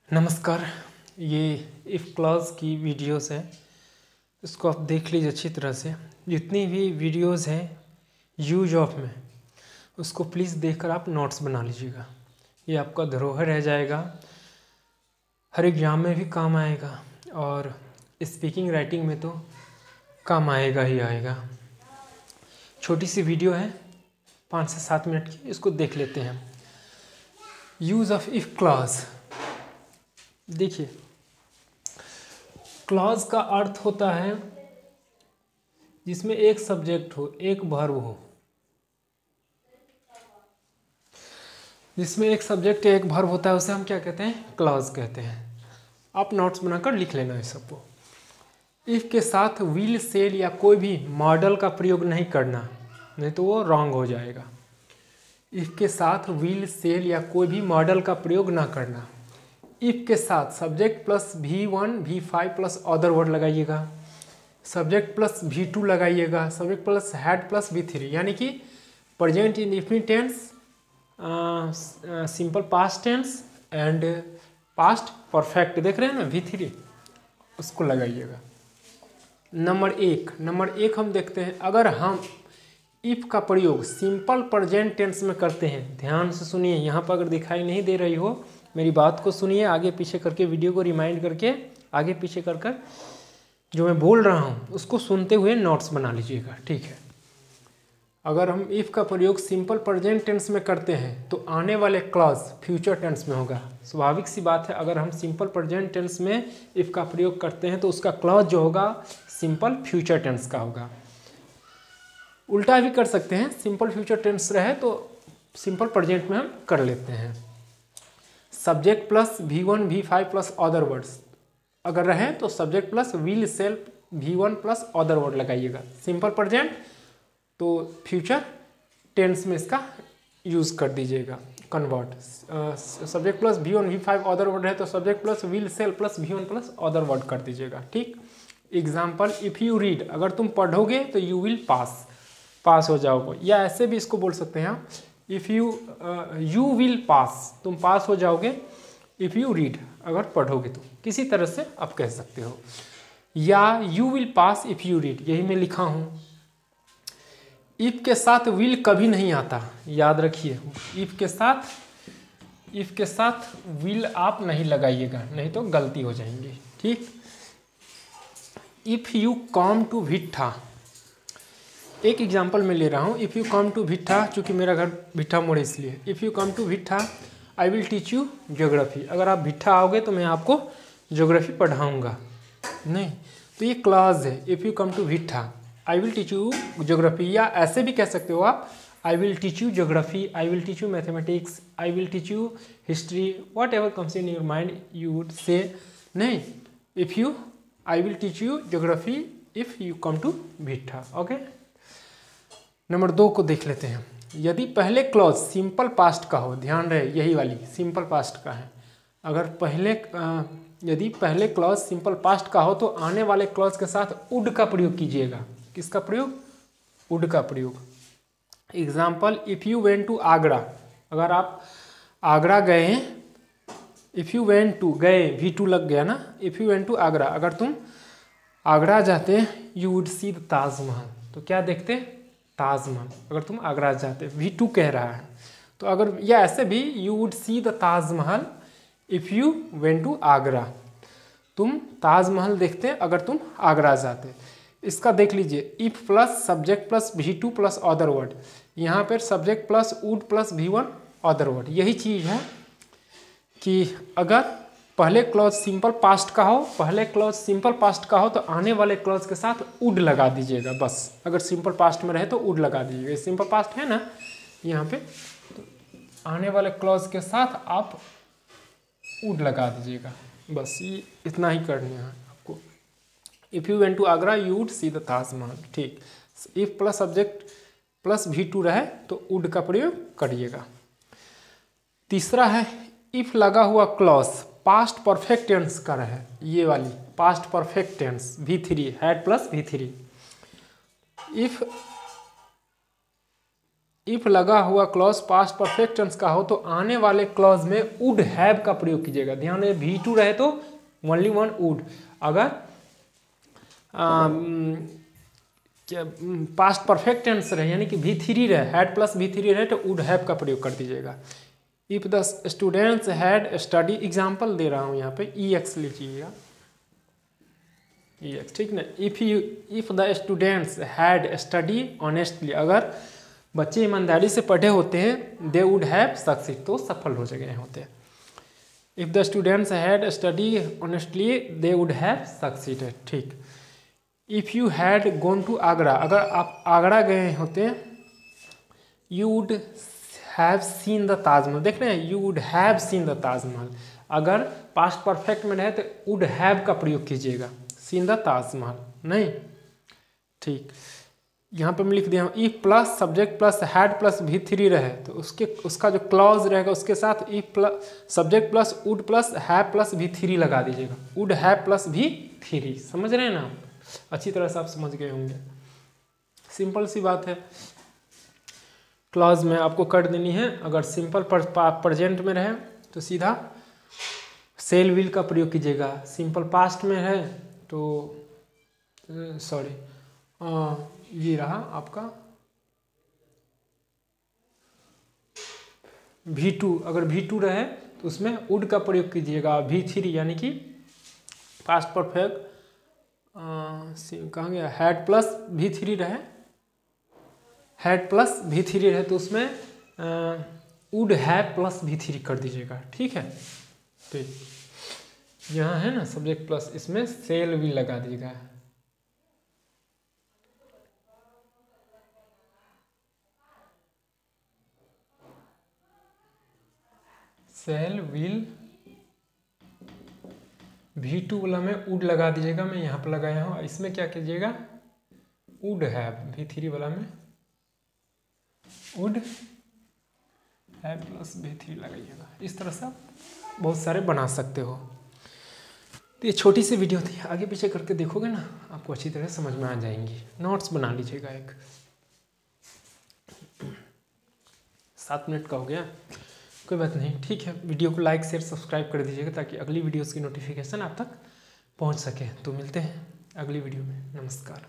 नमस्कार। ये if clause की वीडियोस हैं, इसको आप देख लीजिए अच्छी तरह से। जितनी भी वीडियोस हैं यूज ऑफ में, उसको प्लीज़ देखकर आप नोट्स बना लीजिएगा। ये आपका धरोहर रह जाएगा, हर एग्जाम में भी काम आएगा और स्पीकिंग राइटिंग में तो काम आएगा ही आएगा। छोटी सी वीडियो है 5 से 7 मिनट की, इसको देख लेते हैं। Use of if clause. देखिए, क्लॉज का अर्थ होता है जिसमें एक सब्जेक्ट हो, एक वर्ब हो। जिसमें एक सब्जेक्ट एक वर्ब होता है उसे हम क्या कहते हैं? क्लॉज कहते हैं। आप नोट्स बनाकर लिख लेना है सबको। इफ के साथ विल, सेल या कोई भी मॉडल का प्रयोग नहीं करना, नहीं तो वो रॉन्ग हो जाएगा। इफ के साथ विल, सेल या कोई भी मॉडल का प्रयोग ना करना। इफ के साथ subject plus V1 V5 plus other word लगाइएगा, सब्जेक्ट प्लस V2 लगाइएगा, subject plus had plus V3, यानी कि present indefinite tense, simple past tense and past perfect. देख रहे हैं ना V3, उसको लगाइएगा। नंबर एक हम देखते हैं, अगर हम इफ का प्रयोग सिंपल प्रेजेंट टेंस में करते हैं। ध्यान से सुनिए, यहाँ पर अगर दिखाई नहीं दे रही हो मेरी बात को सुनिए, आगे पीछे करके वीडियो को रिमाइंड करके आगे पीछे कर जो मैं बोल रहा हूँ उसको सुनते हुए नोट्स बना लीजिएगा, ठीक है। अगर हम इफ़ का प्रयोग सिंपल प्रेजेंट टेंस में करते हैं तो आने वाले क्लॉज फ्यूचर टेंस में होगा। स्वाभाविक सी बात है, अगर हम सिंपल प्रेजेंट टेंस में इफ़ का प्रयोग करते हैं तो उसका क्लॉज जो होगा सिंपल फ्यूचर टेंस का होगा। उल्टा भी कर सकते हैं, सिंपल फ्यूचर टेंस रहे तो सिंपल प्रेजेंट में हम कर लेते हैं। Subject plus V1 V5 plus other words अगर रहे तो subject plus will, shall, V1 plus other word लगाइएगा। सिंपल प्रेजेंट तो फ्यूचर टेंस में इसका यूज़ कर दीजिएगा, convert. Subject plus V1 V5 other word है तो subject plus will, shall plus V1 plus other word कर दीजिएगा, ठीक। एग्जाम्पल, इफ़ यू रीड, अगर तुम पढ़ोगे तो यू विल पास हो जाओगे। या ऐसे भी इसको बोल सकते हैं आप, इफ़ यू विल पास, तुम पास हो जाओगे। इफ़ यू रीड, अगर पढ़ोगे तो, किसी तरह से आप कह सकते हो। या you will pass if you read, यही मैं लिखा हूँ। इफ़ के साथ विल कभी नहीं आता, याद रखिए। इफ़ के साथ विल आप नहीं लगाइएगा, नहीं तो गलती हो जाएंगी, ठीक। If you come to Bhittha, एक एग्जाम्पल मैं ले रहा हूँ। If you come to Bhittha, चूँकि मेरा घर भिट्ठा मोड़ इसलिए, if you come to Bhittha I will teach you geography. अगर आप भिट्ठा आओगे तो मैं आपको ज्योग्राफी पढ़ाऊँगा। नहीं तो ये क्लॉज है, if you come to Bhittha I will teach you geography. या ऐसे भी कह सकते हो आप, I will teach you geography, I will teach you mathematics, I will teach you history, whatever comes in your mind you would say. नहीं, if you I will teach you geography if you come to Bhittha, okay. Number 2 को देख लेते हैं। यदि पहले clause simple past का हो, ध्यान रहे यही वाली सिंपल पास्ट का है। अगर यदि पहले क्लॉज सिंपल पास्ट का हो तो आने वाले क्लॉज के साथ वुड का प्रयोग कीजिएगा। किसका प्रयोग? वुड का प्रयोग। Example, if you went to Agra, अगर आप आगरा गए हैं, इफ़ यू वेंट टू, गए V2 लग गया ना। If you went to Agra, अगर तुम आगरा जाते you would see the Taj Mahal, तो क्या देखते? ताजमहल। अगर तुम आगरा जाते, V2 कह रहा है तो अगर, या ऐसे भी you would see the Taj Mahal if you went to Agra, तुम ताजमहल देखते अगर तुम आगरा जाते। इसका देख लीजिए, if plus subject plus V2 plus other word, यहाँ पर subject plus would plus V1 other word. यही चीज़ है कि अगर पहले क्लॉज सिंपल पास्ट का हो, तो आने वाले क्लॉज के साथ वुड लगा दीजिएगा बस। अगर सिंपल पास्ट में रहे तो वुड लगा दीजिएगा। सिंपल पास्ट है ना यहाँ पे, तो आने वाले क्लॉज के साथ आप वुड लगा दीजिएगा बस। ये इतना ही करना है आपको। If you went to Agra you would see the Taj Mahal, ठीक। If plus subject plus V2 रहे तो वुड का प्रयोग करिएगा। तीसरा है, इफ लगा हुआ क्लॉज पास्ट परफेक्ट टेंस का रहे, ये वाली past perfect tense V3, had plus V3। If if लगा हुआ क्लॉज पास्ट परफेक्ट टेंस का हो तो आने वाले क्लॉज में वुड हैव का प्रयोग कीजिएगा। ध्यान रहे V2 रहे तो ओनली वन वुड, अगर पास्ट परफेक्ट टेंस रहे यानी कि V3 रहे, हैड प्लस V3 रहे तो वुड हैव का प्रयोग कर दीजिएगा। If the students had study, example दे रहा हूँ यहाँ पे EX लीजिएगा, EX ठीक ना। If the students had study honestly, अगर बच्चे ईमानदारी से पढ़े होते हैं, दे वुड हैव सक्सीड, तो सफल हो गए होते हैं। If the students had study honestly they would have succeeded, ठीक। If you had gone to Agra, अगर आप आगरा गए होते हैं, you would have seen the Taj Mahal, देख रहे हैं, you would have seen the Taj Mahal, अगर पास्ट परफेक्ट में रहे तो वुड हैव का प्रयोग कीजिएगा, सीन द ताजमहल नहीं, ठीक। यहाँ पे मैं लिख दिया हूँ if plus subject plus had plus V3 रहे तो उसका जो क्लॉज रहेगा उसके साथ if plus subject plus would plus have plus V3 लगा दीजिएगा, वुड हैव प्लस V3, समझ रहे हैं ना आप? अच्छी तरह से आप समझ गए होंगे, सिंपल सी बात है। क्लॉज में आपको कर देनी है, अगर सिंपल प्रेजेंट में रहे तो सीधा सेल विल का प्रयोग कीजिएगा, सिंपल पास्ट में है तो सॉरी ये रहा आपका V2, अगर V2 रहे तो उसमें वुड का प्रयोग कीजिएगा, V3 यानी कि पास्ट परफेक्ट कहाँ गया, हैड प्लस V3 रहे, हैड प्लस V3 रहे तो उसमें वुड हैव प्लस V3 कर दीजिएगा, ठीक है। ठीक, यहाँ है ना सब्जेक्ट प्लस, इसमें सेल भी लगा दीजिएगा, सेल विल, V2 वाला में वुड लगा दीजिएगा, मैं यहाँ पर लगाया हूँ, इसमें क्या कीजिएगा, वुड हैव, V3 वाला में वुड हैव प्लस V3 लगाइएगा। इस तरह से आप बहुत सारे बना सकते हो। तो ये छोटी सी वीडियो थी, आगे पीछे करके देखोगे ना आपको अच्छी तरह समझ में आ जाएंगी। नोट्स बना लीजिएगा, एक 7 मिनट का हो गया, कोई बात नहीं, ठीक है। वीडियो को लाइक शेयर सब्सक्राइब कर दीजिएगा ताकि अगली वीडियोस की नोटिफिकेशन आप तक पहुंच सके। तो मिलते हैं अगली वीडियो में, नमस्कार।